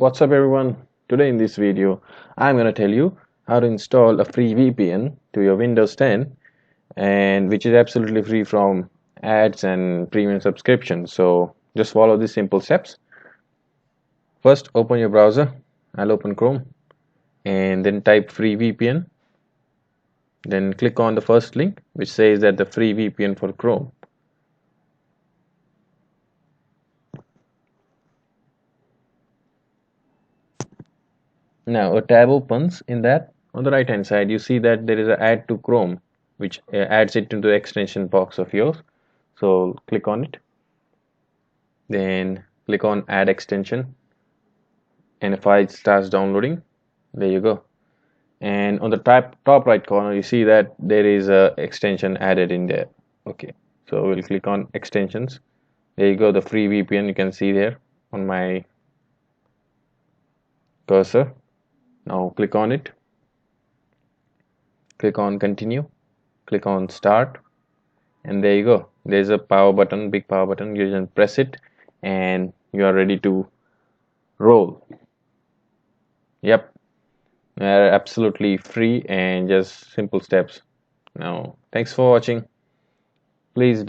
What's up everyone? Today in this video I'm going to tell you how to install a free VPN to your Windows 10 and which is absolutely free from ads and premium subscriptions. So just follow these simple steps. First open your browser. I'll open Chrome and then type free VPN. Then click on the first link which says that the free VPN for Chrome. Now a tab opens in that. On the right hand side you see that there is an add to Chrome which adds it into the extension box of yours. So click on it, then click on add extension and a file starts downloading. There you go. And on the top right corner you see that there is a extension added in there. Okay, so we'll click on extensions. There you go, the free VPN you can see there on my cursor. Now click on it, click on continue, click on start, and there you go. There's a power button, big power button. You just press it and you are ready to roll. Yep, they're absolutely free and just simple steps. Now thanks for watching. Please